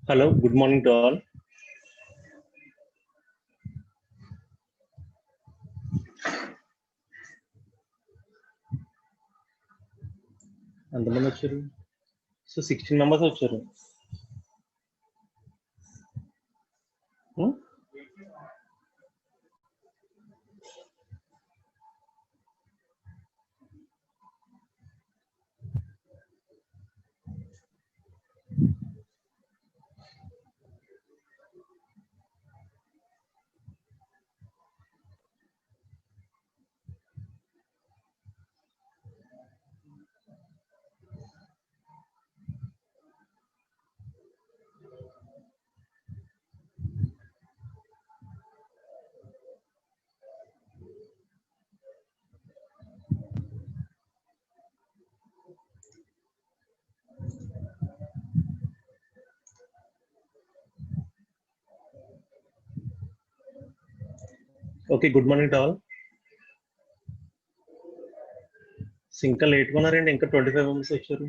Hello, good morning to all. ఎంతమంది వచ్చారు? So 16 members వచ్చారు. Okay, good morning to all. ఇంకా లేట్గా ఉన్నారండి, ఇంకా 25 మెంబర్స్ వచ్చారు.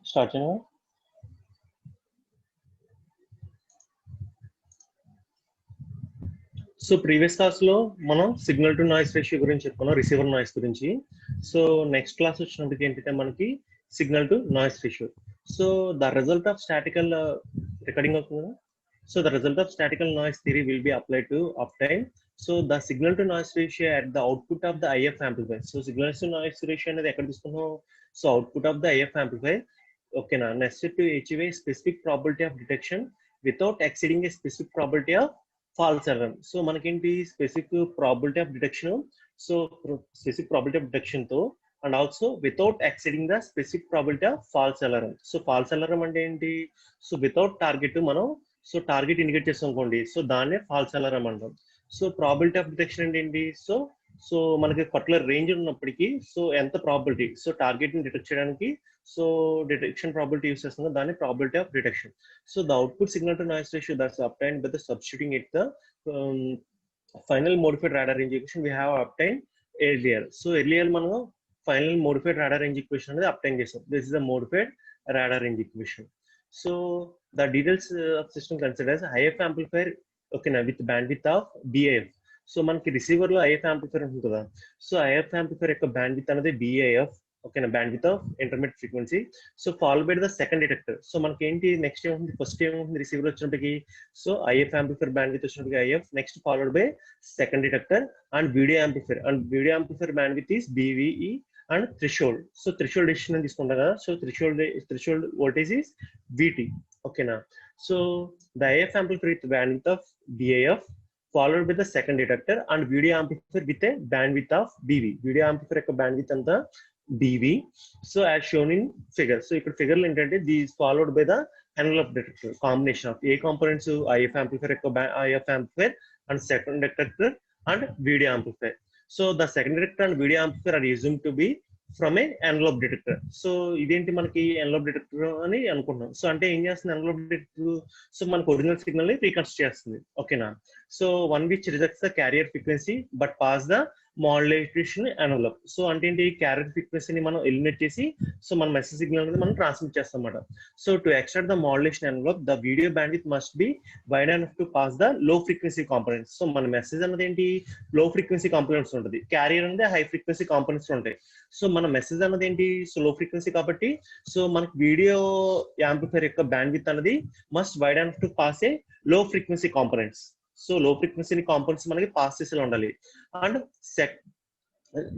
స్టార్ట్ చేయనా? సో ప్రీవియస్ క్లాస్ లో మనం సిగ్నల్ టు నాయిస్ రేషియో గురించి చెప్పుకున్నాం, రిసీవర్ నాయిస్ గురించి. సో నెక్స్ట్ క్లాస్ వచ్చినప్పటికి ఏంటంటే మనకి signal to noise ratio. So the result of statistical recording అవుతుంది కదా. So the result of statical noise theory will be applied to obtain. So the signal to noise ratio at the output of the IF amplifier. So signal to noise ratio అనేది ఎక్కడ తీసుకున్నాం? So output of the IF amplifier. Okay na, necessary to achieve a specific probability of detection without exceeding a specific probability of false alarm. So మనకేంటి specific probability of detection. So specific probability of detection తో and also without exceeding the specific probability of false alarm. So false alarm అంటే ఏంటి? So without target మనం so target indicate చేస్తాం అనుకోండి, so దాన్నే false alarm అంటాం. So probability of detection అంటే ఏంటి? సో సో మనకి పర్టికులర్ రేంజ్ ఉన్నప్పటికీ సో ఎంత ప్రాబిలిటీ, సో టార్గెట్ ని డిటెక్ట్ చేయడానికి సో డిటెక్షన్ ప్రాబిలిటీ యూస్ చేస్తున్నాం, దాన్ని probability of detection. So the output signal to noise ratio that's obtained by the substituting it the final modified radar range equation we have obtain earlier. So earlier మనం final modified radar range equation అనేది obtain చేస్తాం. This is the modified radar range equation. So the details of system considers IF amplifier, okay na, with bandwidth of BAF. So మనకి receiver లో IF amplifier ఉంటుంది కదా. So IF amplifier యొక్క bandwidth అనేది BAF, okay na, bandwidth of intermediate frequency. So followed by the second detector. So మనకి ఏంటి next ఏముంది? First ఏముంది రిసీవర్ వచ్చినప్పటికి? సో IF amplifier bandwidth వచ్చినప్పటికి IF, next followed by second detector and video amplifier, and video amplifier bandwidth is BVE and threshold. So threshold decision తీసుకుంటాం కదా. So threshold voltage is VT, okay na. So the IF amplifier with bandwidth of BAF followed by the second detector and video amplifier with a bandwidth of BV. Video amplifier యొక్క bandwidth అంతా BV. So as shown in figure. So ఇక్కడ figure లో ఏంటంటే these followed by the envelope detector, combination of A components IF amplifier యొక్క IF amplifier and second detector and video amplifier. So the second detector and video amplifier are assumed to be from a envelope detector. So ఇదేంటి మనకి envelope detector అని అనుకుంటున్నాం. So అంటే ఏం చేస్తుంది envelope detector? So మనకు original signal ని reconstruct చేస్తుంది, ఓకేనా. So one which rejects the carrier frequency but pass the modulation envelope. So అంటే ఏంటి? క్యారియర్ ఫ్రీక్వెన్సీని మనం ఎలిమినేట్ చేసి సో మన మెసేజ్ సిగ్నల్ అనేది మనం ట్రాన్స్మిట్ చేస్తాం అన్నమాట. So to extract the modulation envelope the video bandwidth must be wide enough to pass the low frequency components. So మన మెసేజ్ అనేది ఏంటి? లో ఫ్రీక్వెన్సీ కాంపోనెంట్స్ ఉంటుంది, క్యారియర్ అనేది హై ఫ్రీక్వెన్సీ కాంపోనెంట్స్ ఉంటాయి. సో మన మెసేజ్ అనేది ఏంటి? సో లో ఫ్రీక్వెన్సీ కాబట్టి సో మనకి వీడియో యాంప్లిఫైర్ యొక్క బ్యాండ్విడ్త్ అనేది must wide enough to pass a low frequency components. So low frequency components మనకి పాస్ చేసేలా ఉండాలి. And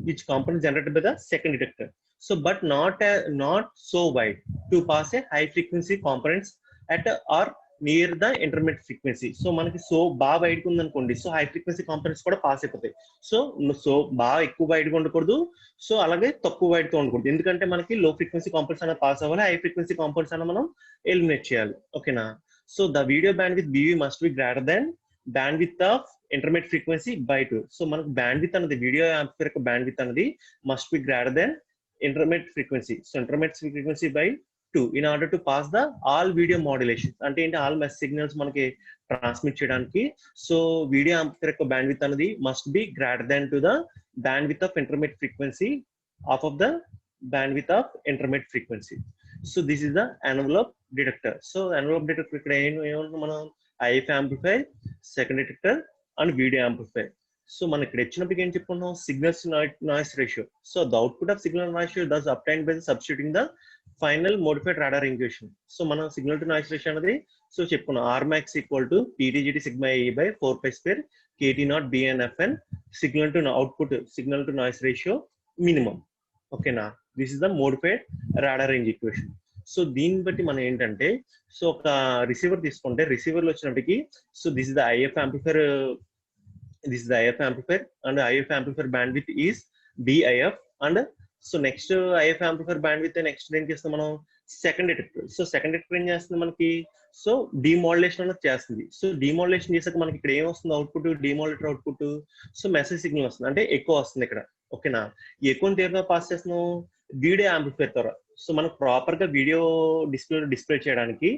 which component generated by the second detector. So but not so wide to pass a high frequency components at or near the intermediate frequency. So మనకి so బాగా బయటకు ఉంది అనుకోండి, so high frequency components కూడా pass అయిపోతాయి. So బాగా ఎక్కువ బయటకు ఉండకూడదు, సో అలాగే తక్కువ బయటకు ఉండకూడదు. ఎందుకంటే మనకి లో ఫ్రీక్వెన్సీ కాంపోనెంట్స్ అనేది పాస్ అవ్వాలి, హై ఫ్రీక్వెన్సీ కాంపోనెంట్స్ అనేది మనం ఎలిమినేట్ చేయాలి. ఓకేనా? So the video bandwidth BV must be greater then bandwidth of intermediate frequency by 2. So మనకు బ్యాండ్విత్ అనేది వీడియో యాంప్లిఫైయర్ యొక్క బ్యాండ్విత్ అనేది must B greater then intermediate frequency. So intermediate frequency by 2 in order to pass the all video modulations. అంటే ఏంటి, all mess signals మనకి transmit చేయడానికి. So video amplifier యొక్క bandwidth అనేది must B greater then to the bandwidth of intermediate frequency of the bandwidth of intermediate frequency. So this is the envelope detector. So envelope detector ఇక్కడ ఏమన్నా మనం IF amplifier, second detector and video amplifier. So మనం ఇక్కడ ఇచ్చినప్పుడు ఏం చెప్పుకున్నాం, signals noise ratio. So the output of signal noise ratio thus obtained by substituting the final modified radar equation. So మనం signal to noise ratio అనేది so చెప్పుకున్నాం, Rmax equal to PTGT sigma E by 4π² KT0 BNFN signal to output signal to noise ratio minimum. ఓకేనా? This is the modified radar range equation. So దీన్ని బట్టి మనం ఏంటంటే, so ఒక receiver తీసుకుంటే receiver లో వచ్చినప్పటికి so this is the IF amplifier, this is the IF amplifier and IF amplifier bandwidth is BIF. And so next IF amplifier bandwidth next ఏం చేస్తాం మనం, second detector. So second detector ఏం చేస్తుంది మనకి, so డిమోడ్యులేషన్ అనేది చేస్తుంది. సో డిమోడ్యులేషన్ చేసాక మనకి ఇక్కడ ఏం వస్తుంది, output demodulator output so message signal వస్తుంది, అంటే ఎక్కువ వస్తుంది ఇక్కడ. ఓకేనా? ఎక్కువ దేనితో పాస్ చేస్తున్నాం, వీడియో యాంప్లిఫైర్ ద్వారా. సో మనం ప్రాపర్ గా వీడియో డిస్ప్లే చేయడానికి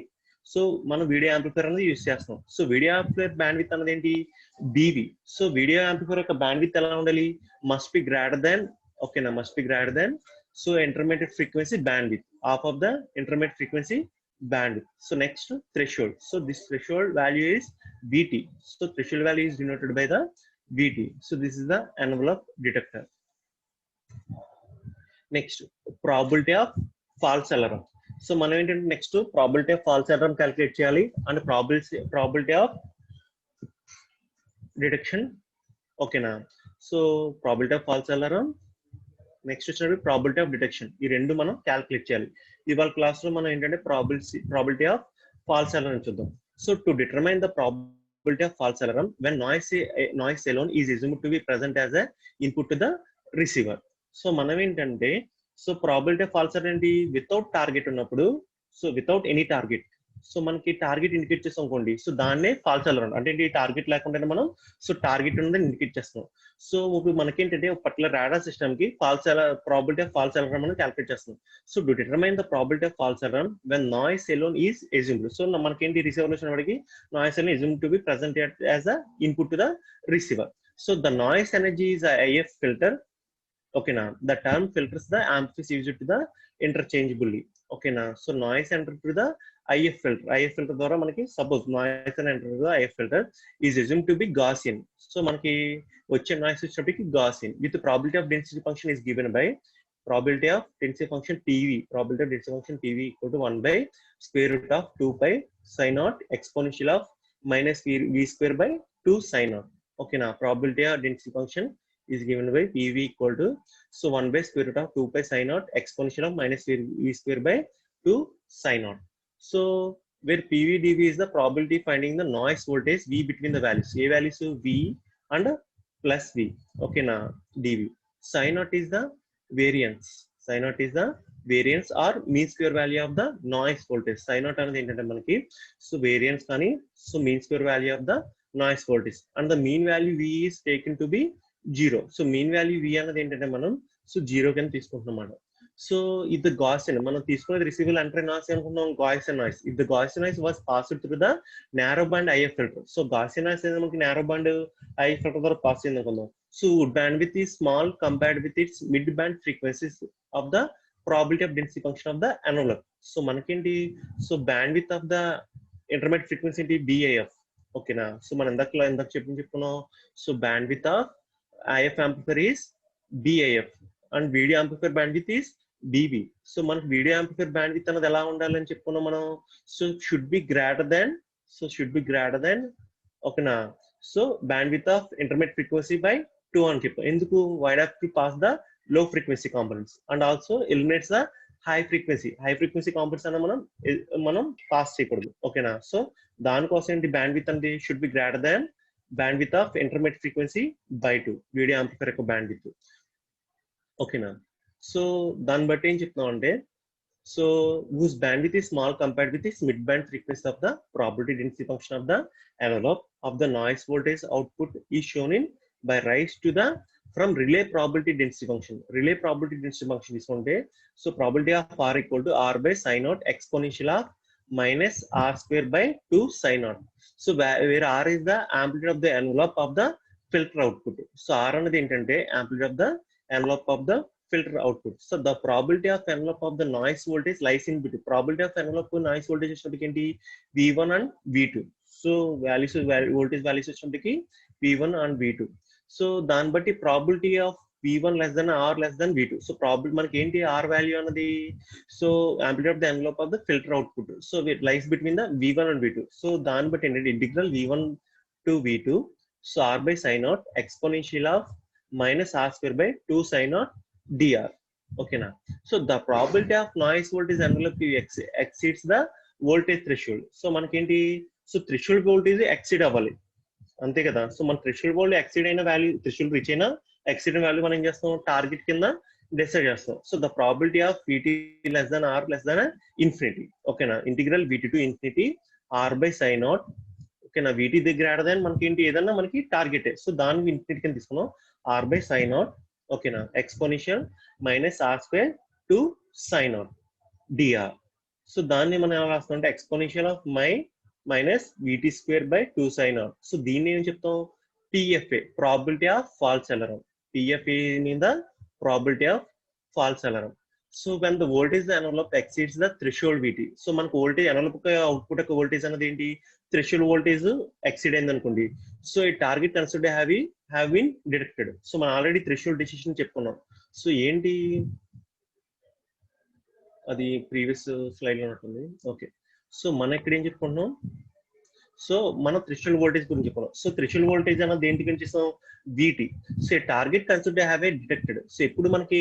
సో మనం వీడియో యాంప్లిఫైర్ అనేది యూజ్ చేస్తాం. సో వీడియో యాంప్లిఫైర్ బ్యాండ్విత్ అనేది ఏంటి, BV. సో వీడియో యాంప్లిఫైర్ యొక్క బ్యాండ్విత్ ఎలా ఉండాలి, మస్ట్ బి గ్రేటర్ దెన్, ఓకేనా, must be greater then so intermediate frequency bandwidth of of the intermediate frequency bandwidth. So next, threshold. So this threshold value is VT. So threshold value is denoted by the VT. So this is the envelope detector. Next, probability of false alarm. So మనం ఏంటంటే next probability of false alarm calculate చేయాలి and probability of detection. ఓకేనా? So probability of false alarm, next వచ్చినప్పుడు probability of detection, ఈ రెండు మనం calculate చేయాలి. ఇవాళ క్లాస్ లో మనం ఏంటంటే ప్రాబిలిటీ ఆఫ్ ఫాల్స్ అలారం చూద్దాం. So to determine the probability of false alarm when noise alone is assumed to be present as a input to the receiver. So మనం ఏంటంటే so probability of false alarm ఏంటి, without target ఉన్నప్పుడు, so without any target, so మనకి target indicate చేస్తాం అనుకోండి, so దాన్నే false alarm అంటే ఏంటి, టార్గెట్ లేకుండా మనం సో టార్గెట్ ఉన్నదని ఇండికేట్ చేస్తాం. సో ఇప్పుడు మనకేంటంటే ఒక పర్టికులర్ రాడార్ సిస్టమ్ కి ప్రాబిలిటీ ఆఫ్ ఫాల్స్ అలారం మనం క్యాలిక్యులేట్ చేస్తాం. So to determine the probability of false alarm when noise alone is assumed. So మనకేంటి, రిసీవర్ వచ్చినప్పటికి noise alone assumed to be present as a input to the receiver. So the noise energy is IF filter. ఓకేనా? The term filters the amplifiers used to the ఇంటర్చేంజబుల్లీ. ఓకేనా? So noise enter to the IF filter. IF filter ద్వారా మనకి suppose noise అని enter to IF filter is assumed to B Gaussian. So మనకి వచ్చే noise వచ్చినప్పటికి Gaussian with probability of density function is given by probability of density function PV. Probability of density function PV equal to 1 by square root of 2 pi psi naught exponential of minus V square by 2 psi naught. Okay, now probability of density function is given by PV equal to so 1 by square root of 2 pi psi naught exponential of minus V square by 2 psi naught. So where PV dV is the probability finding the noise voltage V between the values. A values V and plus V. Okay, now dV. Psi naught is the variance. Psi naught is the variance or mean square value of the noise voltage. Psi naught అనేది ఏంటంటే మనకి so variance కానీ so mean square value of the noise voltage and the mean value V is taken to be 0. So mean value V అనేది ఏంటంటే మనం so 0 కింద తీసుకుంటున్నాం అన్నమాట. సో ఇది Gaussian, మనం తీసుకునేది రిసీవర్ ఎంటర్ నాయిస్ అనుకుంటున్నాం, Gaussian noise. If the Gaussian noise was passed through the narrow band IF filter, so Gaussian noise అనేది మనకి narrow band IF filter ద్వారా పాస్ అయింది అనుకుందాం. So bandwidth is small compared with its mid band frequencies of the probability of density function of the envelope. So మనకేంటి so bandwidth of the intermediate frequency ఏంటి BIF. ఓకేనా? So మనం ఇందాక చెప్పుకున్నాం so bandwidth of IF amplifier is BIF and video amplifier bandwidth is BB. So మనకి video amplifier bandwidth అనేది ఎలా ఉండాలని చెప్పుకున్నాం మనం, so should be greater than ఓకేనా so bandwidth of intermediate frequency by 2 అని చెప్పాం. ఎందుకు, wide have to pass the low frequency components and also eliminates the high frequency components అన్న మనం పాస్ చేయకూడదు. ఓకేనా? సో దానికోసం ఏంటి బ్యాండ్ విత్ అనేది should be greater than bandwidth of intermediate frequency by 2 video amplifier యొక్క band with. ఓకేనా? So దాన్ని బట్టి ఏం చెప్తున్నాం అంటే, so whose bandwidth is small compared with its mid-band frequency of the probability density function of the envelope of the noise voltage output is shown in by rise to the from relay probability density function. Relay probability density function is one day. So probability of R equal to R by psi naught exponential of minus R square by 2 psi naught. So where R is the amplitude of the envelope of the filter output. So R అనేది ఏంటంటే amplitude of the envelope of the filter output. So the probability of envelope of the noise voltage lies in between. Probability of envelope of noise voltage వచ్చేటప్పటికి V1 and V2. So voltage values వచ్చేటప్పటికి V1 and V2. So దాన్ని బట్టి probability of V1 less than or less than V2. So probability మనకి ఏంటి R value అన్నది, so amplitude of the envelope of the filter output. So it lies between the V1 and V2. So దాన్ని బట్టి ఏంటంటే integral V1 to V2. So R by psi naught exponential of minus R square by 2 psi naught dr. Okay now, so the probability of noise voltage envelope exceeds the voltage threshold. So మనకి ఏంటి, so threshold voltage exceed అవ్వాలి అంతే కదా. So మన threshold voltage exceed అయిన value, threshold reach అయినా exceed అయిన value మనం ఏం చేస్తాం, టార్గెట్ కింద డిసైడ్ చేస్తాం. So the probability of VT less than R less than infinity. ఓకేనా? Integral VT to infinity R by psi naught. ఓకేనా? VT గ్రేటర్ దాన్ మనకి ఏంటి, ఏదన్నా మనకి టార్గెట్, సో దానికి ఇన్ఫినిటీ కింద తీసుకున్నాం R by psi naught. ఓకేనా? Exponential minus R square to psi naught dr. So దాన్ని మనం ఎలా రాస్తాం అంటే exponential of minus VT square by 2 psi naught. So దీన్ని ఏం చెప్తాం, PFA probability of false alarm. PFA మీద probability of false alarm. So when the voltage envelope exceeds the threshold VT. So మనకు వోల్టేజ్ ఎన్వలప్ అవుట్పుట్ యొక్క voltage అనేది ఏంటి, threshold voltage exceed అయింది అనుకోండి. సో ఈ target consider have been detected. So మనం already threshold decision చెప్పుకున్నాం. So ఏంటి అది ప్రీవియస్ స్లైడ్ లో ఉంటుంది. ఓకే, సో మనం ఇక్కడ ఏం చెప్పుకుంటున్నాం, సో మనం థ్రెషోల్డ్ వోల్టేజ్ గురించి చెప్పుకున్నాం. సో థ్రెషోల్డ్ వోల్టేజ్ అన్నది దేనికి గురించి ఇస్తాం, VT. So target consider have a detected. So ఎప్పుడు మనకి,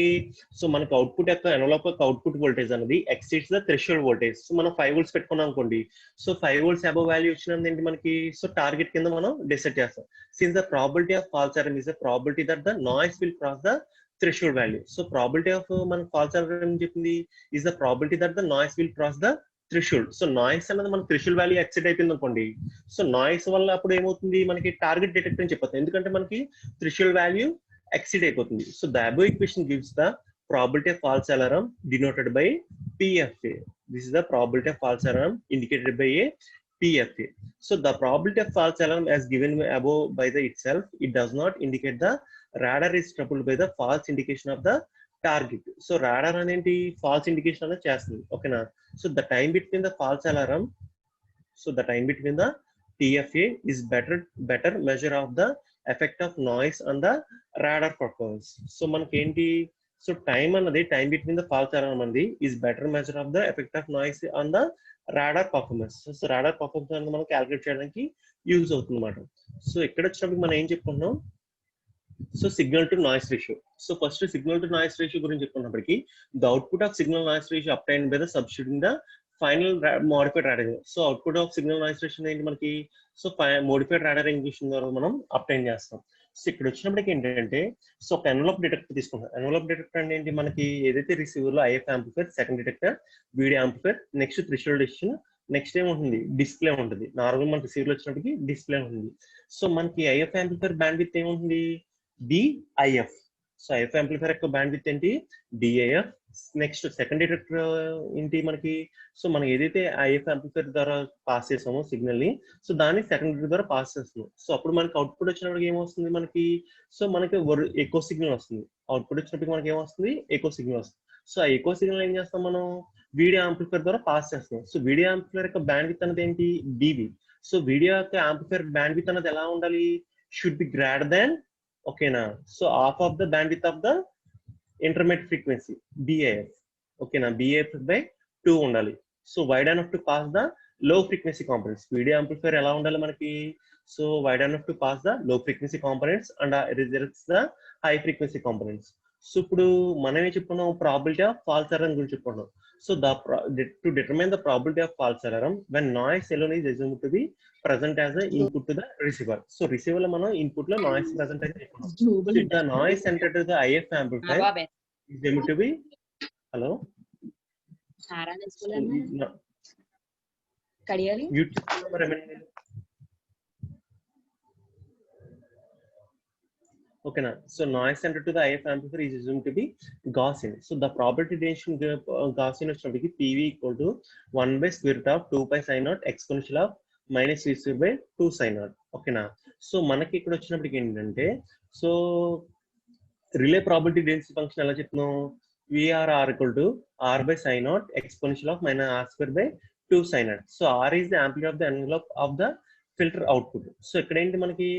సో మనకి అవుట్పుట్ యొక్క ఎన్వలప్ యొక్క అవుట్పుట్ వోల్టేజ్ అనేది exceeds the threshold voltage. So మనం 5 volts పెట్టుకున్నాం అనుకోండి. సో 5 volts అబవ్ వాల్యూ వచ్చినది ఏంటి మనకి, సో టార్గెట్ కింద మనం డిసైడ్ చేస్తాం. Since the probability of false alarm is the probability that the noise will cross the threshold value. So probability of మనకి ఫాల్స్ అలారం చెప్పింది is the probability that the noise will cross the threshold. So noise అనేది మన threshold value exceed అయిపోయింది అనుకోండి. So noise వల్ల అప్పుడు ఏమవుతుంది, మనకి టార్గెట్ డిటెక్ట్ అని చెప్పొచ్చు, ఎందుకంటే మనకి threshold value ఎక్సీడ్ అయిపోతుంది. So the above equation gives the probability of false alarm denoted by PFA. This is the probability of false alarm indicated by a PFA. So the probability of false alarm as given above by the itself, it does not indicate the radar is troubled by the false indication of the target. So radar అనేది false indication అనేది చేస్తుంది. ఓకేనా? So the time between the false alarm, so the time between the TFA is better measure of the effect of noise on the radar performance. So మనకి ఏంటి, so time అన్నది, time between the false alarm అనేది is better measure of the effect of noise on the radar performance. So radar performance అనేది మనం calculate చేయడానికి use అవుతుంది అన్నమాట. So ఇక్కడ వచ్చినప్పుడు మనం ఏం చెప్పుకుంటున్నాం, so signal to noise ratio. So first signal to noise ratio గురించి చెప్పుకున్నప్పటికీ, the output of signal noise ratio obtained by the substituting the final modified radar. So output of signal noise ratio ఏంటి మనకి, so modified radar injection ద్వారా మనం obtain చేస్తాం. So ఇక్కడ వచ్చినప్పటికి ఏంటంటే, సో ఒక ఎన్వలప్ డిటెక్టర్ తీసుకుంటాం. ఎన్వలప్ డిటెక్టర్ అంటే ఏంటి, మనకి ఏదైతే రిసీవర్ లో IF amplifier, second detector video amplifier, next threshold decision, next ఏముంటుంది, డిస్ప్లే ఉంటుంది. నార్మల్ మన రిసీవర్ వచ్చినప్పటికి డిస్ప్లే ఉంటుంది. సో మనకి IF యాంప్లిఫైర్ బ్యాండ్ విత్ ఏముంటుంది, DIF. సో IF యాంప్లిఫైర్ యొక్క బ్యాండ్ విత్ ఏంటి, DIF. నెక్స్ట్ సెకండ్ డిటెక్టర్ ఏంటి మనకి, సో మనం ఏదైతే IF యాంప్లిఫైర్ ద్వారా పాస్ చేసామో సిగ్నల్ ని, సో దాన్ని సెకండ్ డిటెక్టర్ ద్వారా పాస్ చేస్తున్నాం. సో అప్పుడు మనకి అవుట్పుట్ వచ్చినప్పుడు ఏమొస్తుంది మనకి, సో మనకి ఎకో సిగ్నల్ వస్తుంది. అవుట్పుట్ వచ్చినప్పుడు మనకి ఏమొస్తుంది, ఎకో సిగ్నల్ వస్తుంది. సో ఆ ఎకో సిగ్నల్ ఏం చేస్తాం మనం, వీడియో యాంప్లిఫైర్ ద్వారా పాస్ చేస్తున్నాం. సో వీడియో యాంప్లిఫైర్ యొక్క బ్యాండ్ విత్ అనేది ఏంటి, DB. సో వీడియో యొక్క యాంప్లిఫైర్ బ్యాండ్ విత్ అనేది ఎలా ఉండాలి, షుడ్ బి గ్రేటర్ దాన్, ఓకేనా, so half of the band with of the intermediate frequency BAF. ఓకేనా, BAF బై 2 ఉండాలి. So wide enough to pass the low frequency components. Video amplifier ఎలా ఉండాలి మనకి, so wide enough to pass the low frequency components and rejects the high frequency components. So ఇప్పుడు మనం ఏం చెప్పుకున్నాం, probability of false alarm గురించి చెప్పుకున్నాం. So to determine the probability of false alarm when noise alone is assumed to B present as a input to the receiver. So receiver లో మనం input లో noise present అయితే చెప్పుకున్నాం. So if the noise entered to the IF amplifier is assumed to be hello mute okay na. So noise entered to the IF amplifier is assumed to be Gaussian. So the probability density Gaussian is going to be PV equal to 1 by square root of 2 pi sin naught exponential of minus v square by 2 sin naught. ఓకేనా. So మనకి ఇక్కడ వచ్చినప్పటికి ఏంటంటే, so relay probability density function ఎలా చెప్తున్నాం, VRR equal to R by sin naught exponential of minus R square by 2 sin naught. So R is the amplitude of the envelope of the filter output. So ఇక్కడ ఏంటి మనకి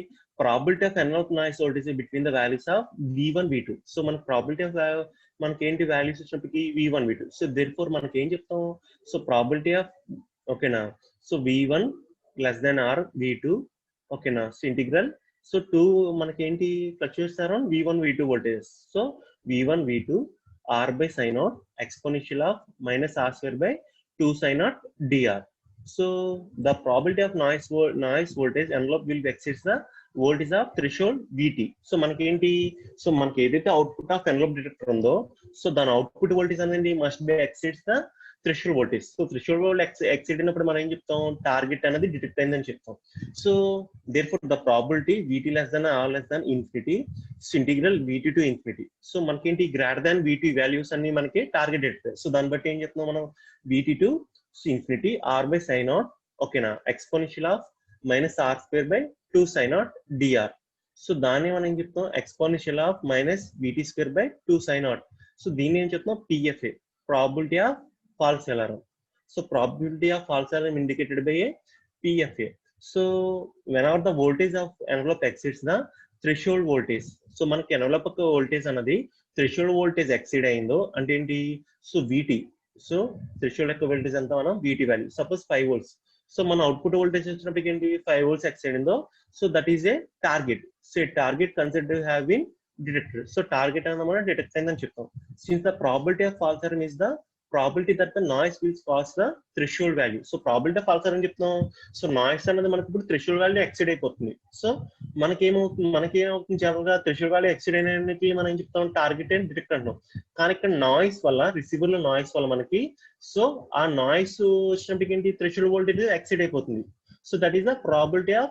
probability of envelope noise voltage between the values of V1 V2. So మన probability of మనకి ఏంటి values వచ్చినప్పటికి V1 V2. So therefore మనకి ఏం చెప్తాం, సో probability of ఓకేనా, so V1 less than R V2 ఓకేనా. సో ఇంటిగ్రల్ సో 2 మనకి ఏంటి fluctuates around V1 V2 voltage. So V1 V2 R by sin naught exponential of minus R square by 2 sin naught dr. So the probability of noise voltage envelope will exceeds the voltage of threshold VT. So మనకి ఏంటి, so మనకి ఏదైతే output of envelope detector ఉందో, so దాని output voltage అనేది must be exceeds the threshold voltage. So threshold voltage exceed అయినప్పుడు మనం ఏం చెప్తాం, టార్గెట్ అనేది డిటెక్ట్ అయిందని చెప్తాం. So therefore the probability VT less than R less than infinity integral VT to infinity. So మనకేంటి greater than VT values అన్ని మనకి టార్గెట్ అవుతాయి. సో దాన్ని బట్టి ఏం చెప్తున్నాం మనం, VT to infinity R by sin naught ఓకేనా exponential of minus R square by 2 sin naught dr. So దాన్ని మనం ఏం చెప్తాం, exponential of minus VT square by 2 sin naught. So దీన్ని ఏం చెప్తాం, PFA probability of false alarm. So probability of false alarm indicated by a PFA. So whenever the voltage of envelope exceeds the threshold voltage, so మనకి envelope యొక్క voltage అన్నది threshold voltage exceed అయిందో అంటే ఏంటి, so VT, so threshold యొక్క voltage ఎంత మనం VT value suppose 5 volts. So మన అవుట్పుట్ వోల్టేజ్ వచ్చినప్పటికి ఏంటి 5 volts exceed అయిందో, so that is a target. So target considered have been detected. So target అన్న మనం డిటెక్ట్ అయిందని చెప్తాం. Since the probability of false alarm is the probability that the noise will cross the threshold value. So probability of false alarm చెప్తున్నాం, so noise అనేది మనకి ఇప్పుడు threshold value exceed అయిపోతుంది. So మనకేమవుతుంది general గా threshold value ఎక్సీడ్ అయినకి మనం ఏం చెప్తాం, target and detect అంటున్నాం. కానీ ఇక్కడ నాయిస్ వల్ల రిసీవర్ లో నాయిస్ వల్ల మనకి, సో ఆ నాయిస్ వచ్చినప్పటికి ఏంటి threshold voltage ఎక్సీడ్ అయిపోతుంది. So that is the probability of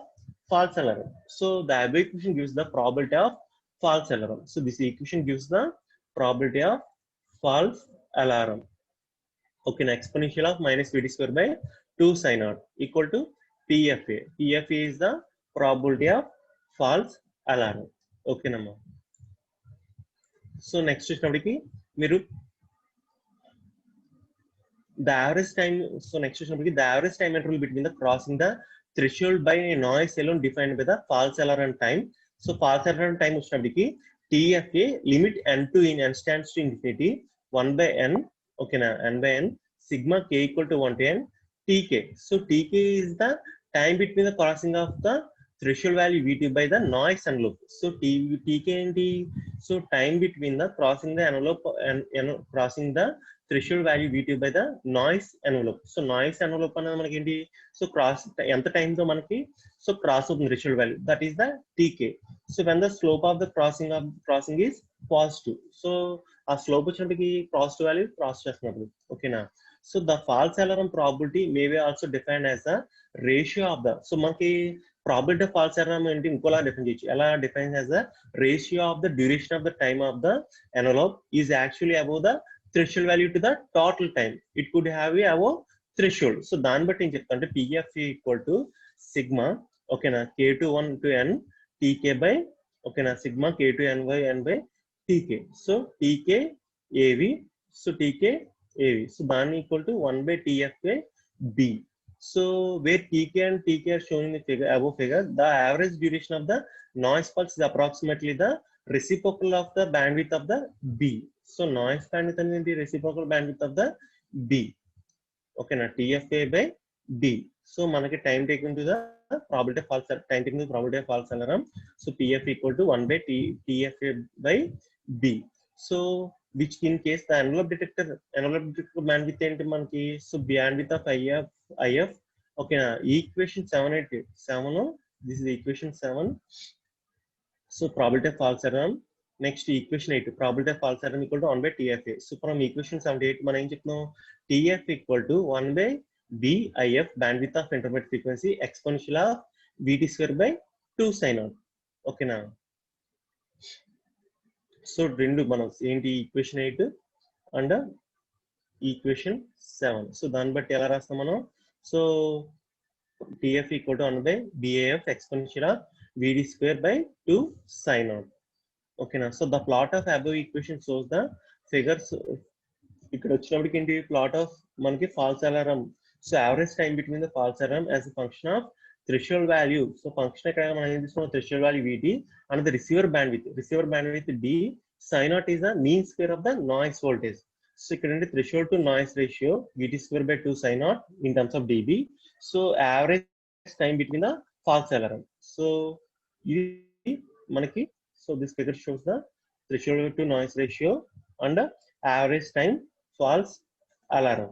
false alarm. So the above equation gives the probability of false alarm. So this equation gives the probability of false alarm. Okay, exponential of minus VT square by 2 sin naught equal to PFA. PFA is the probability of false alarm. Okay, nama. So next is miru the average time. So next is the average time interval between the crossing the threshold by a noise alone defined by the false alarm time. So false alarm time is TFA limit n to n stands to infinity 1 by n. Okay, na n by n sigma k equal to 1 to n tk. So tk is the time between the crossing of the threshold value VT by the noise envelope. So tk and t, so time between the crossing the envelope and crossing the threshold value VT by the noise envelope. So noise envelope అనేది మనకి ఏంటి, so cross ఎంత time తో మనకి so cross అవుతుంది threshold value, that is the tk. So when the slope of the crossing is positive, so ఆ slope వచ్చినప్పటికి positive value cross చేస్తున్నప్పుడు. ఓకేనా. So the false alarm probability may be also define as the ratio of the, so మనకి probability of false alarm ఏంటి ఇంకోలా define చేయొచ్చు. ఎలా define as the ratio of the duration of the time of the envelope is actually above the threshold value to the total time. It could have a above threshold. So దాన్ని బట్టి ఏం చెప్తా అంటే PFA equal to sigma ఓకేనా K2 1 to n tk by ఓకేనా sigma K2 n by tk. So tk av, so tk av, so దాన్ని equal to 1 by TFA b. So where tk and tk are shown in the figure, above figure, the average duration of the noise pulse is approximately the reciprocal of the bandwidth of the b. So noise bandwidth అనేది reciprocal bandwidth of the b. Okay na TFA by b. So మనకి time taken to the probability of false time taken to the probability of false alarm. So PF equal to 1 by TFA by b. So which in case the envelope detector bandwidth ఏంటి మనకి, so bandwidth of IF ఓకేనా. Equation 7 this is equation 7. So probability of false alarm. Next equation 8, probability of false alarm equal to 1 by TFA. So from equation 78 మనం ఏం చెప్తున్నాం, TF equal to 1 by BIF bandwidth of intermediate frequency exponential of VT square by 2 sin naught. ఓకేనా. So రెండు మనం ఏంటి equation 8 and equation 7. So దాన్ని బట్టి ఎలా రాస్తాం మనం, so TF equal to 1 by BAF exponential of VD square by 2 sin naught. ఓకేనా. So the plot of above equation shows the figures. ఇక్కడ వచ్చినప్పటికి ఏంటి, ప్లాట్ ఆఫ్ మనకి falls alarm. So average time between the false alarm as a function of threshold value. So function ఇక్కడ మనం ఏం తీసుకున్నాం, threshold value VT and the receiver bandwidth D sin naught is the mean square of the noise voltage. So ఇక్కడ ఏంటి, threshold to noise ratio VT square by 2 sin naught in terms of dB. So average time between the false alarm. So ఇది మనకి, so this figure shows the threshold to noise ratio and average time false alarm.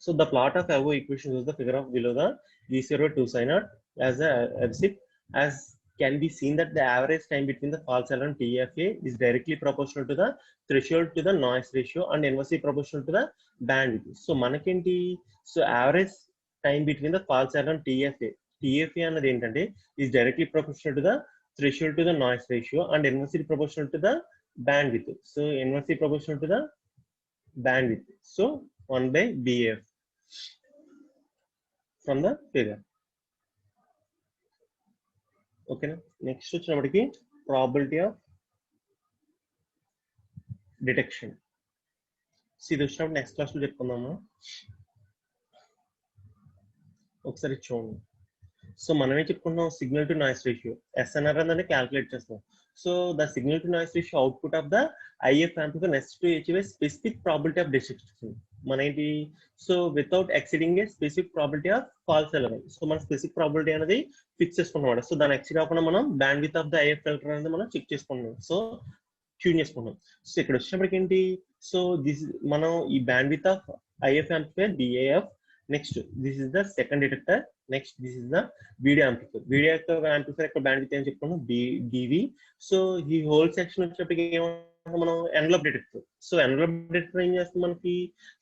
So the plot of above equation is the figure of below the V0 2 sin naught as a abscissa, as can be seen that the average time between the false alarm TFA is directly proportional to the threshold to the noise ratio and inversely proportional to the bandwidth. So manakenti, so average time between the false alarm TFA anadi entante is directly proportional to the threshold to the noise ratio and inversely proportional to the bandwidth. So inversely proportional to the bandwidth. So 1 by BF from the figure. Okay na. Next వచ్చినప్పటికి probability of detection. ఇది వచ్చినప్పుడు next class లో చెప్పుకుందాము. ఒకసారి చూడండి. So మనమే చెప్పుకుంటున్నాం signal to noise ratio SNR అనేది calculate చేస్తాం. So the signal to noise ratio output of the IF amplifier next to achieve a specific probability of detection. మన ఏంటి, so without exceeding a specific probability of false alarm. So మన specific probability అనేది fix చేసుకున్నాం. So దాన్ని exceed అవ్వకుండా మనం bandwidth of the IF filter అనేది మనం చెక్ చేసుకుంటున్నాం. సో ట్యూన్ చేసుకుంటాం. సో ఇక్కడ వచ్చినప్పటికి ఏంటి, సో దిస్ మనం ఈ band with of IF amplifier BAF. Next this is the second detector. Next this is the video amplifier యొక్క బ్యాండ్ విత్ అని చెప్పుకున్నాం BV. సో ఈ హోల్ సెక్షన్ వచ్చేప్పటికి మనం envelope detector. So envelope detector ఏం చేస్తుంది మనకి,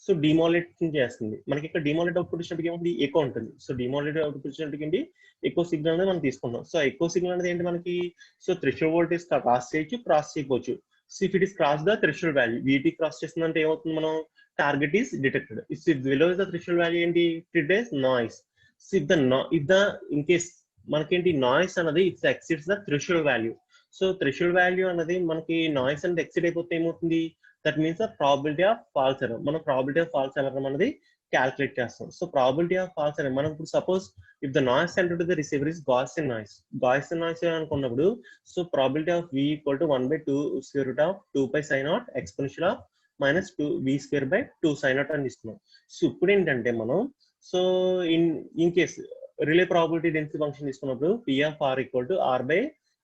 సో డిమాలేటింగ్ చేస్తుంది. మనకి ఇక్కడ డిమాలేట్ అవుట్పుట్ ఇచ్చినప్పటికి ఏమంటే ఎకో ఉంటుంది. సో డిమాలేట్ అవుట్పుట్ ఇచ్చినప్పటికి ఏంటి, ఎకో సిగ్నల్ అనేది మనం తీసుకుంటాం. సో ఎకో సిగ్నల్ అనేది ఏంటి మనకి, సో థ్రెషోల్డ్ వోల్టేజ్ క్రాస్ చేయొచ్చు, క్రాస్ చేయకపోవచ్చు. So if it is cross the threshold value, VT cross చేస్తుందంటే ఏమవుతుంది, మనం target is detected. If below is the threshold value ఏంటి, it is noise. So if the in case మనకేంటి noise అనేది it's exceeds the threshold value. So threshold value అనేది మనకి noise అనేది exceed అయిపోతే ఏమవుతుంది, that means the probability of false alarm. మనం probability of false alarm అనేది క్యాల్కులేట్ చేస్తాం. So probability of false alarm మనం ఇప్పుడు suppose if the noise center to the receiver is Gaussian noise అనుకున్నప్పుడు, so probability of V equal to 1 by 2 square root of 2 pi sin naught exponential of minus 2 V square by 2 sin naught అని ఇస్తున్నాం. So ఇప్పుడు ఏంటంటే మనం, so in case relay probability density function తీసుకున్నప్పుడు P of R equal to R by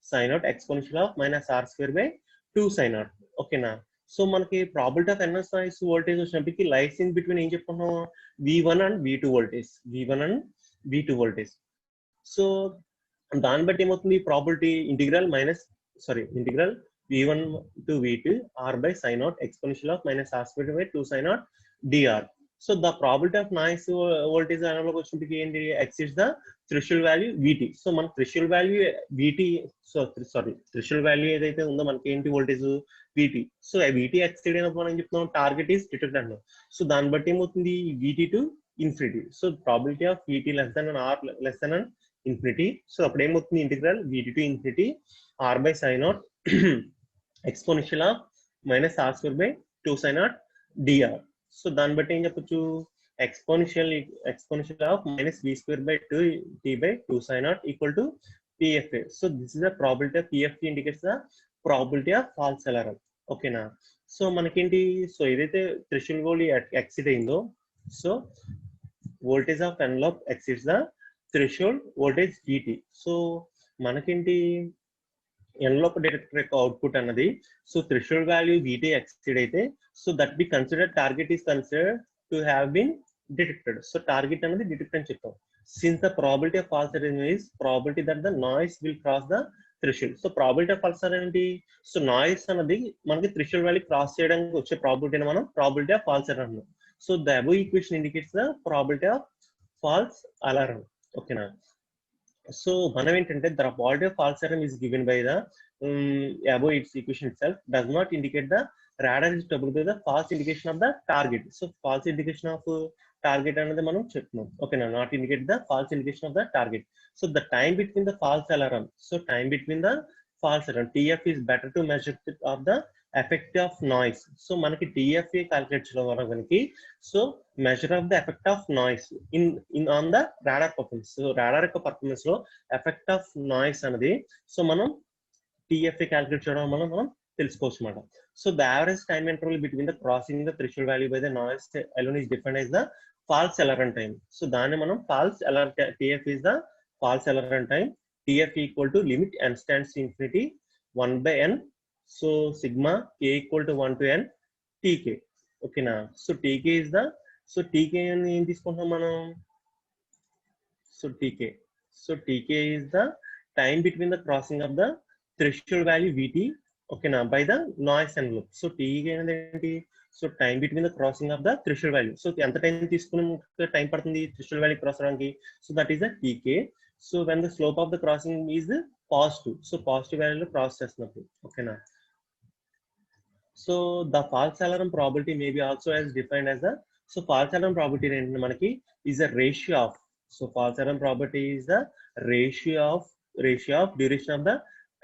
sin naught exponential of minus R square by 2 sin naught. ఓకేనా. So మనకి probability of NS noise voltage వచ్చినప్పటికీ lies in between ఏం చెప్పుకున్నాం, V1 and V2 voltage. So దాన్ని బట్టి ఏమవుతుంది, probability integral V1 to V2 R by sin naught exponential of minus R square by 2 sin naught dr. So the probability of noise voltage analog వచ్చినప్పటికీ ఏంటి, exceeds the threshold value VT. So మన threshold value VT, threshold value ఏదైతే ఉందో మనకి ఏంటి voltage VT. So VT exceed అయినప్పుడు మనం చెప్తున్నాం టార్గెట్ ఈస్ డిటెక్టెడ్ అంటాం. సో దాన్ని బట్టి ఏమవుతుంది, VT to infinity. So probability of VT less than R less than infinity. So అప్పుడు ఏమవుతుంది, integral VT to infinity R by sin naught exponential of minus R square by 2 sin naught dr. So దాన్ని బట్టి ఏం చెప్పొచ్చు, exponential of minus V square by 2 T by 2 sin naught equal to PFA. So this is the probability of PFA indicates the probability of false alarm. ఓకేనా. So మనకేంటి, so ఏదైతే threshold value exceed అయిందో, so voltage of envelope exceeds the threshold voltage VT. So మనకేంటి envelope detector యొక్క output అన్నది so threshold value VT exceed అయితే so that be consider target is considered to have been detected. So target అనేది detect అని చెప్తాం. Since the probability of false arising is probability that the noise will cross the threshold. So probability of falls ఏంటి? So noise అనేది మనకి threshold value cross చేయడానికి వచ్చే ప్రాబిలిటీని మనం probability of falls error అంటాం. So the above equation indicates the probability of false alarm. ఓకేనా? So మనం ఏంటంటే the probability of false alarm is given by the above its equation itself does not indicate the radar is doubled by the false indication of the target. So false indication of target అనేది మనం చెప్తున్నాం. ఓకేనా? Not indicate the false indication of the target. So the time between the false alarm, so time between the false alarm TF is better to measure of the effect of noise. So మనకి TFA calculate చేయడం మనకి so measure of the effect of noise in on the radar performance. So radar యొక్క performance లో effect of noise అనేది so మనం TFA calculate చేయడం వల్ల మనం తెలుసుకోవచ్చు అన్నమాట. So the average time interval between the crossing the threshold value by the noise alone is defined as the false alarm time. So దాన్ని మనం false alarm TF is the false alarm time. TF equal to limit n stands to infinity 1/n. So sigma k equal to 1 to n Tk. ఓకేనా? So Tk is the so Tk అని ఏం తీసుకుంటాం మనం? So Tk is the time between the crossing of the threshold value VT, okay na, by the noise envelope. So Tk అనేది ఏంటి? So time between the crossing of the threshold value. So ఎంత time తీసుకుని time పడుతుంది threshold value cross అవడానికి? So that is the Tk. So when the slope of the crossing is positive, so positive వాల్యూలో cross చేస్తున్నప్పుడు. ఓకేనా? So the false alarm probability may be also as defined as the so false alarm probability ఏంటంటే మనకి is a ratio of so false alarm probability is the ratio of duration of the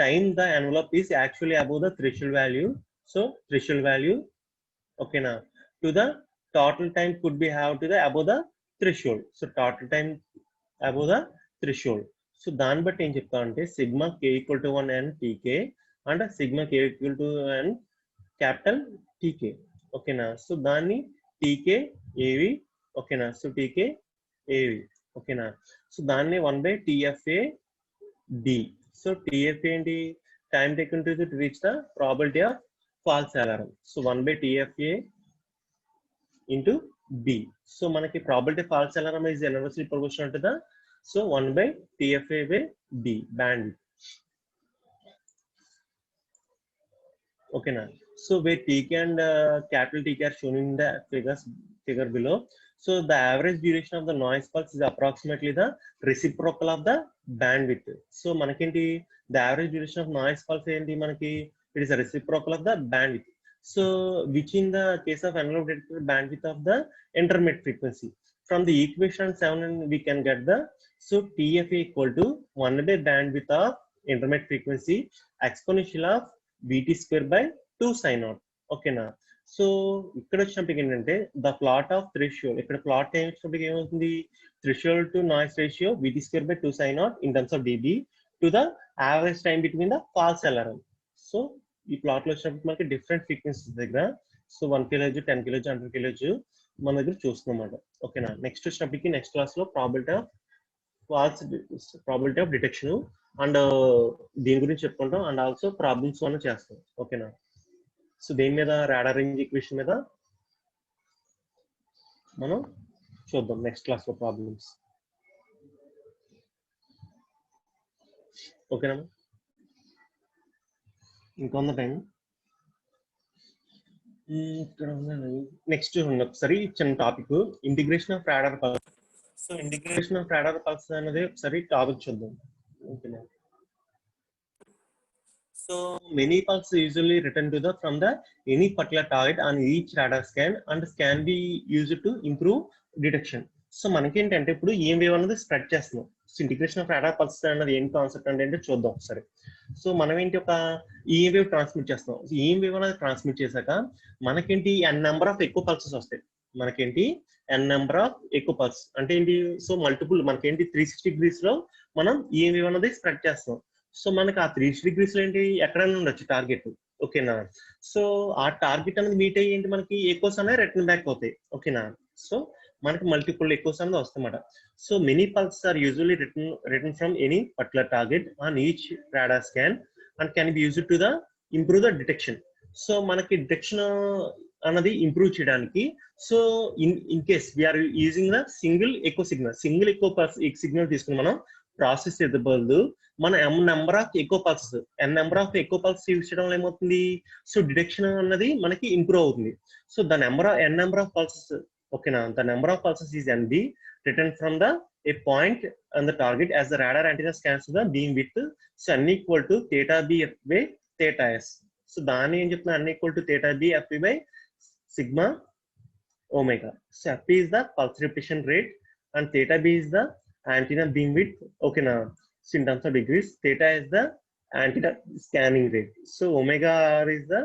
time the envelope is actually above the threshold value. So threshold value, okay na, to the total time could be have to the above the threshold. So total time above the threshold. So దాన్ని బట్టి ఏం చెప్తా అంటే sigma k equal to 1 n Tk and sigma k equal to n capital Tk. ఓకేనా? So దాన్ని Tk AV, ఓకేనా? So Tk AV, ఓకేనా? So దాన్ని 1/TFA D. సో TFA ఏంటి? Time taken to reach the probability of false alarm. So 1/TFA into B. So మనకి probability false alarm is inversely proportional to the so 1/TFA/D band. ఓకేనా? So where Tk and capital Tk are shown in the figure below. So the average duration of the noise pulse is approximately the reciprocal of the bandwidth. So manaki the average duration of noise pulse enti manaki it is a reciprocal of the bandwidth. So which in the case of envelope detector bandwidth of the intermediate frequency. From the equation 7 we can get the so TF equal to 1 by bandwidth of intermediate frequency exponential of VT square by 2 sin naught. Okay na? So ఇక్కడ వచ్చినప్పటికి ఏంటంటే the plot of threshold, ఇక్కడ plot వచ్చినప్పటికి ఏమవుతుంది? Threshold to noise ratio VT square by 2 sin naught in terms of dB to the average time between the false alarm. So ఈ plot లో వచ్చినప్పుడు మనకి డిఫరెంట్ ఫ్రీక్వెన్సీస్ దగ్గర సో 1 kHz 10 kHz 100 kHz మన దగ్గర చూస్తున్నాం అన్నమాట. ఓకేనా? నెక్స్ట్ వచ్చినప్పటికి నెక్స్ట్ క్లాస్ లో ప్రాబిలిటీ ఆఫ్ డిటెక్షన్ అండ్ దీని గురించి చెప్పుకుంటాం అండ్ ఆల్సో ప్రాబ్లమ్స్ మనం చేస్తాం. ఓకేనా? సో దేని మీద? రాడార్ రేంజ్ ఈక్వేషన్ మీద మనం చూద్దాం నెక్స్ట్ క్లాస్ లో ప్రాబ్లమ్స్. ఓకేనా? ఇంకా ఉన్న టైం నెక్స్ట్ ఒకసారి చిన్న topic integration of radar pulse. So integration of radar pulse అనేది ఒకసారి టాపిక్ చూద్దాం. ఓకేనా? So many pulses usually return to the from the any particular target on each radar scan and can be used to improve detection. So మనకి ఏంటంటే ఇప్పుడు EM wave అనేది spread చేస్తున్నాం. So integration of radar pulses అనేది ఏం concept అంటే చూద్దాం ఒకసారి. సో మనం ఏంటి ఒక EM వేవ్ ట్రాన్స్మిట్ చేస్తున్నాం. EM వేవ్ అనేది ట్రాన్స్మిట్ చేశాక మనకేంటి n నెంబర్ ఆఫ్ ఎక్కువ పల్సెస్ వస్తాయి. మనకేంటి n నెంబర్ ఆఫ్ ఎక్కువ పల్స్ అంటే ఏంటి? సో మల్టిపుల్ మనకేంటి 360 degrees లో మనం EM వేవ్ అనేది స్ప్రెడ్ చేస్తాం. సో మనకి ఆ 360 degrees లో ఏంటి ఎక్కడైనా ఉండొచ్చు టార్గెట్. ఓకేనా? సో ఆ టార్గెట్ అనేది మీట్ అయ్యి ఏంటి మనకి ఎకోస్ అనేది రిటర్న్ బ్యాక్ అవుతాయి. ఓకేనా? సో మనకి మల్టిపుల్ ఎకోస్ అనేది వస్తాయన్నమాట. So many pulses are usually return from any particular target on each radar scan and can be used to the improve the detection. So మనకి డిటెక్షన్ అన్నది improve చేయడానికి, so in case we are using the single echo signal తీసుకుని మనం process చేసే బదులు మన number of echo pulses echo pulses use చేయడం వల్ల ఏమవుతుంది, సో డిటెక్షన్ అన్నది మనకి ఇంప్రూవ్ అవుతుంది. So the number of pulses, ఓకేనా, the number of pulses is NB return from the a point on the target as the radar antenna scans the beam width, so n equal to theta b f by theta s. So దాని ఏం చెప్తున్నా, n equal to theta b f by sigma omega. So f is the pulse repetition rate and theta b is the antenna beam width, okay na. So in terms of degrees, theta is the antenna scanning rate, so omega r is the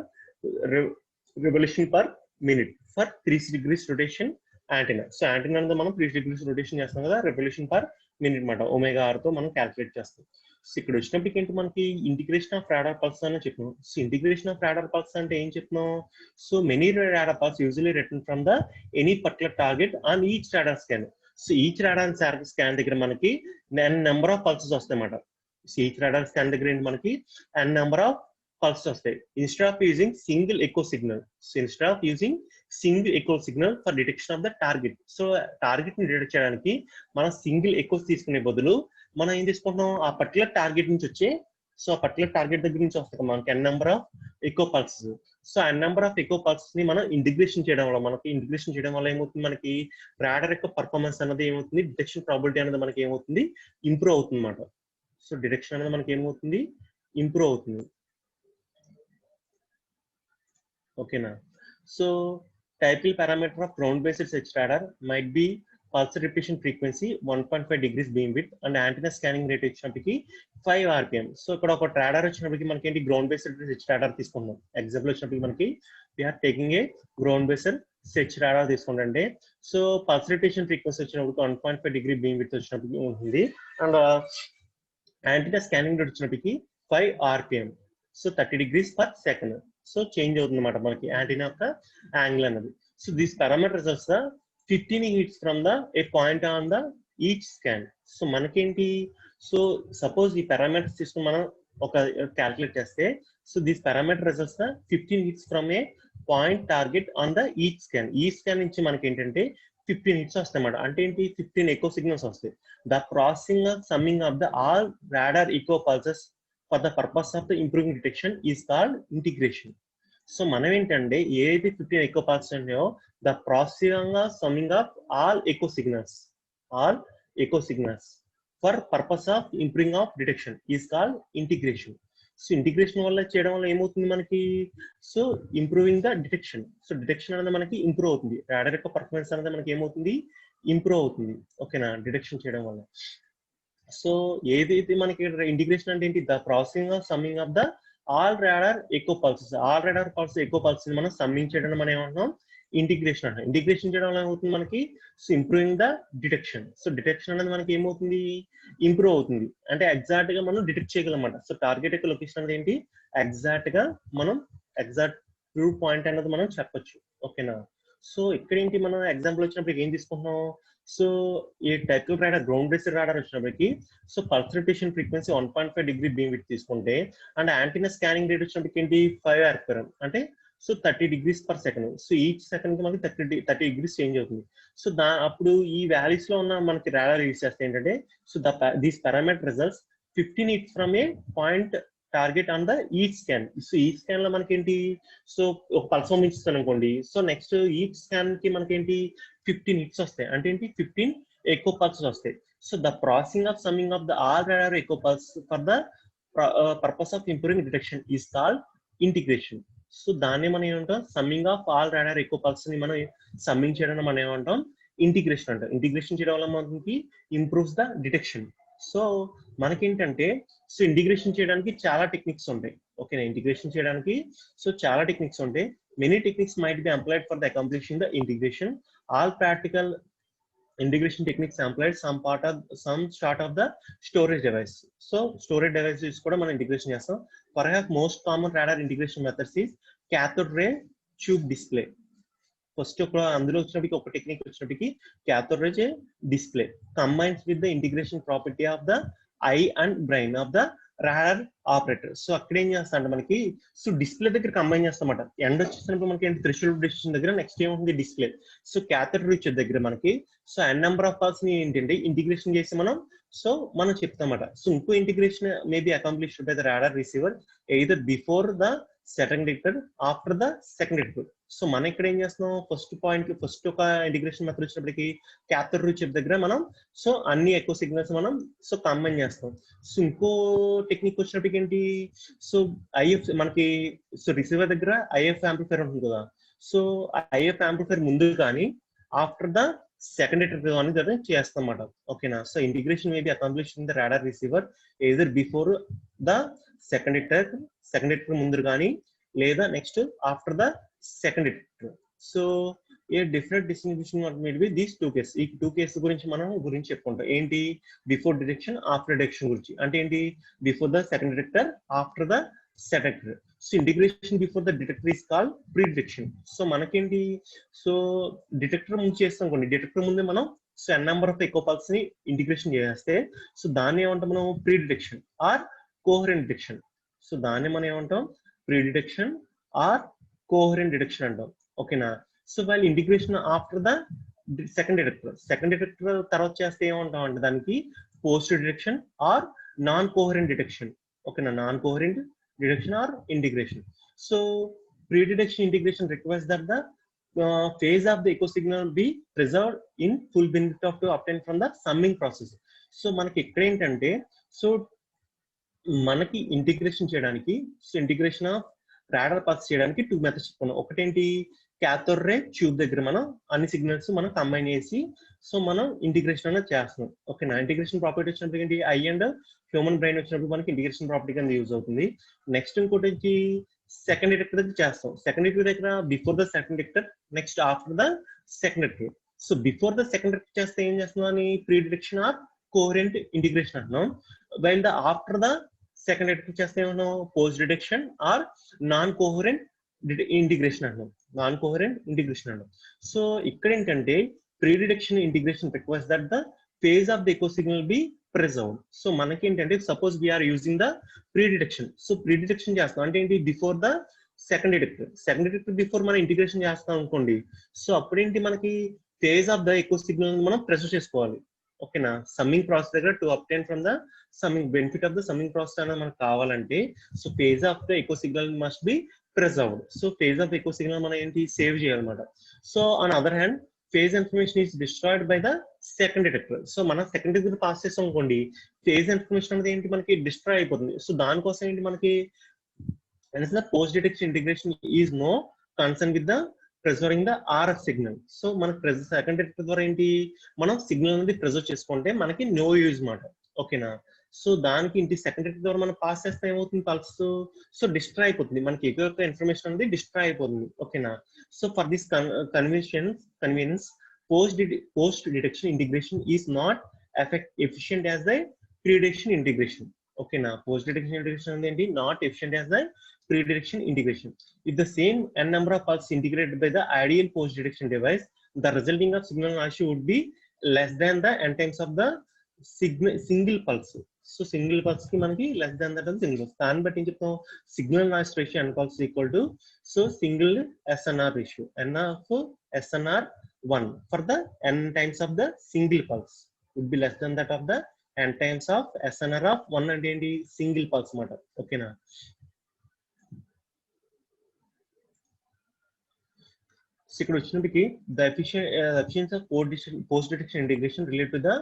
revolution per minute for 3 degrees rotation antenna. So antenna అనేది మనం 3 degrees rotation చేస్తాం కదా, revolution per minute అనమాట, omega are తో మనం calculate చేస్తాం. So ఇక్కడ వచ్చినప్పటికి ఏంటి మనకి ఇంటిగ్రేషన్ ఆఫ్ రాడార్ పల్స్ అని చెప్పినాం. So integration of radar pulse అంటే ఏం చెప్తున్నాం, so many radar pulse usually return from the any particular target on each radar scan. So each radar scan దగ్గర మనకి నెంబర్ ఆఫ్ పల్సెస్ వస్తాయి అన్నమాట. So each radar scan దగ్గర ఏంటి మనకి నెంబర్ ఆఫ్ పల్సెస్ వస్తాయి. Instead of using single echo signal, so instead of using single echo signal for detection of the target, so target ని detect చేయడానికి మనం single echoes తీసుకునే బదులు మనం ఏం తీసుకుంటున్నాం, ఆ పర్టికులర్ టార్గెట్ నుంచి వచ్చే, సో ఆ పర్టికులర్ టార్గెట్ దగ్గర నుంచి వస్తాయి మనకి n number of echo pulses. So n number of echo pulses ని మనం ఇంటిగ్రేషన్ చేయడం వల్ల ఏమవుతుంది, మనకి రాడార్ యొక్క పర్ఫార్మెన్స్ అనేది ఏమవుతుంది, డిటెక్షన్ ప్రాబిలిటీ అనేది మనకి ఏమవుతుంది, ఇంప్రూవ్ అవుతుంది అన్నమాట. సో డిటెక్షన్ అనేది మనకి ఏమవుతుంది, ఇంప్రూవ్ అవుతుంది, ఓకేనా. So typical parameter of ground based search radar might be pulse repetition frequency 1.5 degrees beam width and antenna scanning rate వచ్చినప్పటికి 5 rpm. సో ఇక్కడ ఒక రాడార్ వచ్చినప్పటికి మనకి ఏంటి, గ్రౌండ్ బేస్డ్ సెర్చ్ రాడార్ తీసుకుందాం. ఎగ్జాంపుల్ వచ్చినప్పటికి మనకి we are taking a ground based search radar తీసుకుంటే, సో పల్స్ repetition frequency వచ్చినప్పటికి 1.5 degree beam width వచ్చినప్పటికి ఉంటుంది, అండ్ యాంటీనా స్కానింగ్ రేట్ వచ్చినప్పటికి 5 rpm, so 30 degrees per second. So change అవుతుంది అనమాట మనకి యాంటీనా యొక్క యాంగిల్ అన్నది. సో దిస్ పారామీటర్స్ వస్తా 15 hits from the A point on the each scan. So మనకేంటి, సో సపోజ్ ఈ పారామీటర్స్ తీసుకుని మనం ఒక క్యాల్కులేట్ చేస్తే, so this parameter results 15 hits from A point target on the each scan. ఈ scan నుంచి మనకి ఏంటంటే 15 hits వస్తాయి అన్నమాట. అంటే ఏంటి, 15 ఎకో సిగ్నల్స్ వస్తాయి. The processing summing of the all radar echo pulses for the purpose of the improving detection is called integration. So మనం ఏంటంటే ఏదైతే 15 ఎకో పల్సెస్ ఉన్నాయో, the processing summing of all echo signals for purpose of improving of detection is called integration. So integration వల్ల చేయడం వల్ల ఏమవుతుంది మనకి, so improving the detection. So detection అనేది మనకి ఇంప్రూవ్ అవుతుంది, రాడార్ యొక్క పర్ఫార్మెన్స్ అనేది మనకి ఏమవుతుంది, ఇంప్రూవ్ అవుతుంది, ఓకేనా, డిటెక్షన్ చేయడం వల్ల. సో ఏదైతే మనకి ఇంటిగ్రేషన్ అంటే ఏంటి, the processing of summing of the all radar echo pulses echo pulses మనం సమ్మింగ్ చేయడం మనం ఏమంటున్నాం, ఇంటిగ్రేషన్ అంటాం. ఇంటిగ్రేషన్ చేయడం వల్ల ఏమవుతుంది మనకి, so improving the detection. So detection అనేది మనకి ఏమవుతుంది, ఇంప్రూవ్ అవుతుంది, అంటే ఎగ్జాక్ట్ గా మనం డిటెక్ట్ చేయగలం అన్నమాట. సో టార్గెట్ యొక్క లొకేషన్ అనేది ఏంటి, ఎగ్జాక్ట్ గా మనం ఎగ్జాక్ట్ ట్రూ పాయింట్ అనేది మనం చెప్పొచ్చు, ఓకేనా. సో ఇక్కడ ఏంటి, మనం ఎగ్జాంపుల్ వచ్చినప్పుడు ఏం తీసుకుంటున్నాం, సో ఈ typical radar ground based radar వచ్చినప్పటికి, so pulse repetition frequency 1.5 degree beam width తీసుకుంటే, అండ్ యాంటీనా స్కానింగ్ రేట్ వచ్చినప్పటికి ఏంటి 5 rpm, అంటే so 30 degrees per second. So each second కి మనకి 30 degrees చేంజ్ అవుతుంది. సో అప్పుడు ఈ వాల్యూస్ లో ఉన్న మనకి రాడార్ యూజ్ చేస్తే ఏంటంటే, so these parameter results 15 hits from A point target on the each scan. So ఈ స్కాన్ లో మనకేంటి, సో ఒక పల్స్ పంపిస్తాను అనుకోండి, సో నెక్స్ట్ ఈచ్ స్కాన్ కి మనకేంటి 15 hits వస్తాయి, అంటే ఏంటి 15 ఎకో పల్సెస్ వస్తాయి. So the processing of summing of the all radar echo pulse for the purpose of improving detection is called integration. So దాన్ని మనం ఏమంటాం, summing of all radar echo pulse ని మనం సమ్మింగ్ చేయడం మనం ఏమంటాం, ఇంటిగ్రేషన్ అంటాం. ఇంటిగ్రేషన్ చేయడం వల్ల మనకి ఇంప్రూవ్స్ ద డిటెక్షన్. సో మనకేంటంటే, సో ఇంటిగ్రేషన్ చేయడానికి చాలా టెక్నిక్స్ ఉంటాయి, ఓకేనా. ఇంటిగ్రేషన్ చేయడానికి సో చాలా టెక్నిక్స్ ఉంటాయి. Many techniques might be employed for the accomplishing the integration. All practical integration techniques employed sem start of the storage device. So storage devices కూడా మనం ఇంటిగ్రేషన్ చేస్తాం. Perhaps most common radar integration methods is cathode ray tube display. First ఒక అందులో వచ్చినప్పటికి ఒక technique వచ్చినప్పటికి cathode ray display combines with the integration property of the I and brain of the radar operator. So అక్కడ ఏం చేస్తా అంటే మనకి సో డిస్ప్లే దగ్గర కంబైన్ చేస్తామట. ఎండ్ వచ్చేసినప్పుడు మనకి ఏంటి థ్రెషోల్డ్ డిస్టెన్స్ దగ్గర నెక్స్ట్ ఏముంటుంది డిస్ప్లే. సో క్యాథెటర్ రీచ్ దగ్గర మనకి so n number of pulse ని ఏంటంటే ఇంటిగ్రేషన్ చేసి మనం చెప్తామట. సో ఇంకో integration maybe accomplished by the radar receiver either before the second detector after the second detector. So మనం ఇక్కడ ఏం చేస్తున్నాం ఫస్ట్ ఒక ఇంటిగ్రేషన్ మెథడ్ వచ్చినప్పటికి క్యాథెటర్ రీచ్ దగ్గర మనం సో అన్ని ఎక్కువ సిగ్నల్స్ మనం సో కంబైన్ చేస్తాం. సో ఇంకో టెక్నిక్ వచ్చినప్పటికి ఏంటి సో ఐఎఫ్ మనకి సో రిసీవర్ దగ్గర ఐఎఫ్ యాంప్లిఫైర్ ఉంటుంది కదా. సో ఐఎఫ్ యాంప్లిఫైర్ ముందు కానీ ఆఫ్టర్ ద సెకండ్ డిటెక్టర్ అనేది చేస్తాం అన్నమాట. ఓకేనా. So integration may be accomplished in the radar receiver either before the second detector ముందు కానీ లేదా next after the second detector. So a different distribution maybe these two case. ఈ two case గురించి చెప్పుకుంటాం. ఏంటి బిఫోర్ డిటెక్షన్ ఆఫ్టర్ డిటెక్షన్ గురించి. అంటే ఏంటి before the second detector after the detector. So integration before the detector is called pre detection. So మనకేంటి so detector ముందు చేస్తాం కొన్ని డిటెక్టర్ ముందే మనం so n number of echo pulse ని ఇంటిగ్రేషన్ చేస్తే సో దాన్ని ఏమంటాం మనం pre detection or coherent detection. So దాన్ని మనం ఏమంటాం pre detection or coherent detection అంటాం. ఓకేనా. సో వాళ్ళ integration after the second detector తర్వాత చేస్తే ఏమంటాం అంటే దానికి post detection or non coherent detection. ఓకేనా. Non coherent detection or integration. So pre-detection integration requires that the phase of the echo signal be preserved in full benefit of to obtain from the summing process. So మనకి ఇక్కడ ఏంటంటే so మనకి integration చేయడానికి so integration of radar pulse చేయడానికి two methods చెప్పుకున్నాం. ఒకటేంటి cathode ray tube దగ్గర మనం అన్ని సిగ్నల్స్ మనం కంబైన్ చేసి సో మనం ఇంటిగ్రేషన్ అనేది చేస్తున్నాం. ఓకేనా. ఇంటిగ్రేషన్ ప్రాపర్టీ వచ్చినప్పుడు ఏంటి ఐ అండ్ హ్యూమన్ బ్రెయిన్ వచ్చినప్పుడు మనకి ఇంటిగ్రేషన్ ప్రాపర్టీ కింద యూజ్ అవుతుంది. నెక్స్ట్ ఇంకోటి వచ్చి సెకండ్ డిటెక్టర్ దగ్గర చేస్తాం. సెకండ్ డిటెక్టర్ దగ్గర before the second detector next after the second detector. So before the second detector చేస్తే ఏం చేస్తున్నాం అని pre detection or coherent integration అంటున్నాం. While the after the second detector చేస్తే ఏమన్నాం post detection or non coherent integration అంటున్నాం. Non coherent integration అంటాం. So ఇక్కడ ఏంటంటే pre detection integration requires that the phase of the echo signal be preserved. So మనకి ఏంటంటే suppose we are using the pre detection. So pre detection చేస్తాం అంటే ఏంటి before the second detector before మనం ఇంటిగ్రేషన్ చేస్తాం అనుకోండి. సో అప్పుడేంటి మనకి phase of the echo signal మనం ప్రెజర్వ్ చేసుకోవాలి. ఓకేనా. సమ్మింగ్ ప్రాసెస్ దగ్గర to obtain from the summing benefit of the summing process అనేది మనకు కావాలంటే so phase of the echo signal must be preserved. So phase of echo signal మనం ఏంటి save చేయాలన్నమాట. So on other hand phase information is destroyed by the second detector. So మనం second detector pass చేస్తాం అనుకోండి phase information అనేది ఏంటి మనకి destroy అయిపోతుంది. సో దానికోసం ఏంటి మనకి post detection integration is no concern with the preserving the RF సిగ్నల్. సో మనకి సెకండ్ డిటెక్టర్ ద్వారా ఏంటి మనం సిగ్నల్ అనేది ప్రెజర్వ్ చేసుకుంటే మనకి నో యూజ్ మాట. ఓకేనా. సో దానికి ఇంటి సెకండ్ డిటెక్టర్ ద్వారా మనం పాస్ చేస్తే ఏమవుతుంది పల్స్ సో డిస్ట్రాయ్ అయిపోతుంది. మనకి ఎక్కువ ఇన్ఫర్మేషన్ అనేది డిస్ట్రాయ్ అయిపోతుంది. ఓకేనా. So for this convenience post detection integration is not efficient as the pre-detection integration. ఓకేనా. పోస్ట్ డిటెక్షన్ ఇంటిగ్రేషన్ అనేది ఏంటి not efficient as the pre-detection integration. If the same n number of pulses integrated by the ideal post-detection device, the resulting of signal noise would be less than the n times of the single pulse. So single pulse కి మనకి less than that single pulse. దాన్ని బట్టి ఏం చెప్తాం signal noise ratio n pulse equal to so single SNR ratio n of SNR 1 for the n times of the single pulse would be less than that of the n times of SNR of 1 అంటే ఏంటి single pulse మాట. ఓకేనా. So ఇక్కడ వచ్చినప్పటికి the efficiency of post detection integration related to the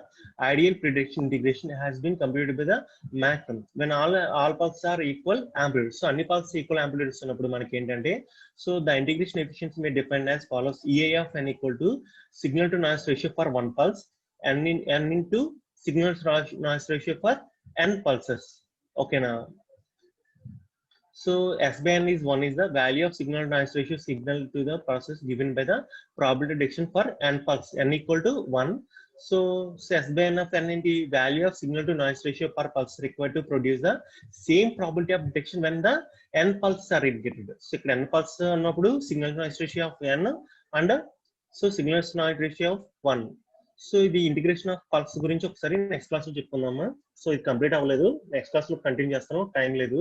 ideal pre-detection integration has been computed by the maximum when all pulses are equal amplitude. So అన్ని pulses equal amplitude ఉన్నప్పుడు మనకి ఏంటంటే so the integration efficiency may depend as follows: EI of n equal to signal to noise ratio for one pulse n into signal to noise ratio for n pulses. Okay na. So S by n is 1 is the value of signal noise ratio signal to the process given by the probability detection for n pulse n equal to 1. So S by n of n is the value of signal to noise ratio per pulse required to produce the same probability of detection when the n pulses are indicated. So ఇక్కడ n pulse అన్నప్పుడు signal noise ratio of n and so signal noise ratio of 1. So ఇది integration of pulse గురించి ఒకసారి next class లో చెప్పుకుందామా. So ఇది complete అవ్వలేదు, next class లో continue చేస్తాను, టైం లేదు.